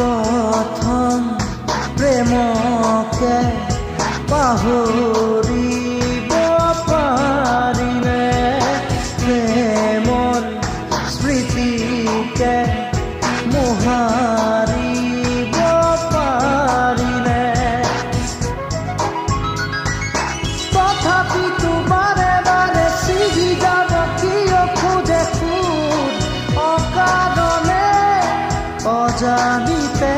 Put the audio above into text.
প্ৰথম প্ৰেমকে পাহৰিব পাৰিনে প্ৰেমৰ স্মৃতিকে মোহাৰিব পাৰিনে তথাপিতো বাৰে বাৰে চিহি যাব কিয় খোজে খুদ অকাৰণে অজানিতে